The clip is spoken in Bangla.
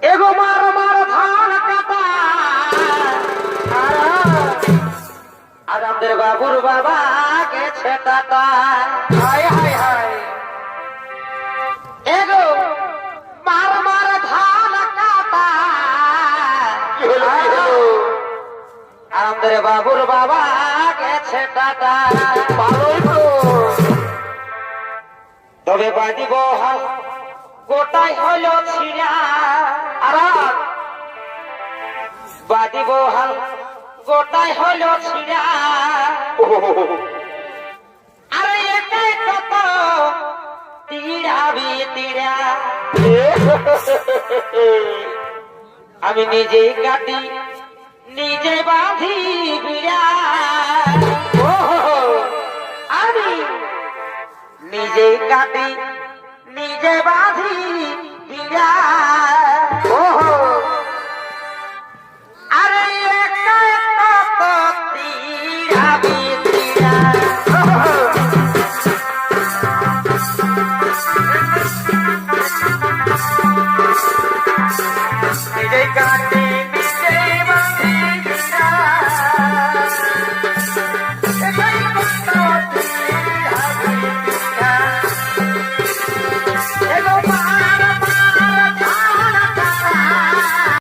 এগো মার মার ধান কাটা আর আমাদের বাবুর বাবা গেছে টাটা। হায় হায় হায় এগো মার মার ধান কাটা আর আমাদের বাবুর বাবা গেছে টাটা। তবে বাদিব হাল গোটাই হইল ছিড়া আর বাদিব হাল গোটাই হইল ছিড়া আরে একাই কত তীড়াবি তীড়া আমি নিজেই কাটি নিজে বাঁধি বিড়া আমি নিজেই কাটি নিজে বাঁধি বিড়া আরে একাই কত তীড়াবি তীড়া নিজেই কাটি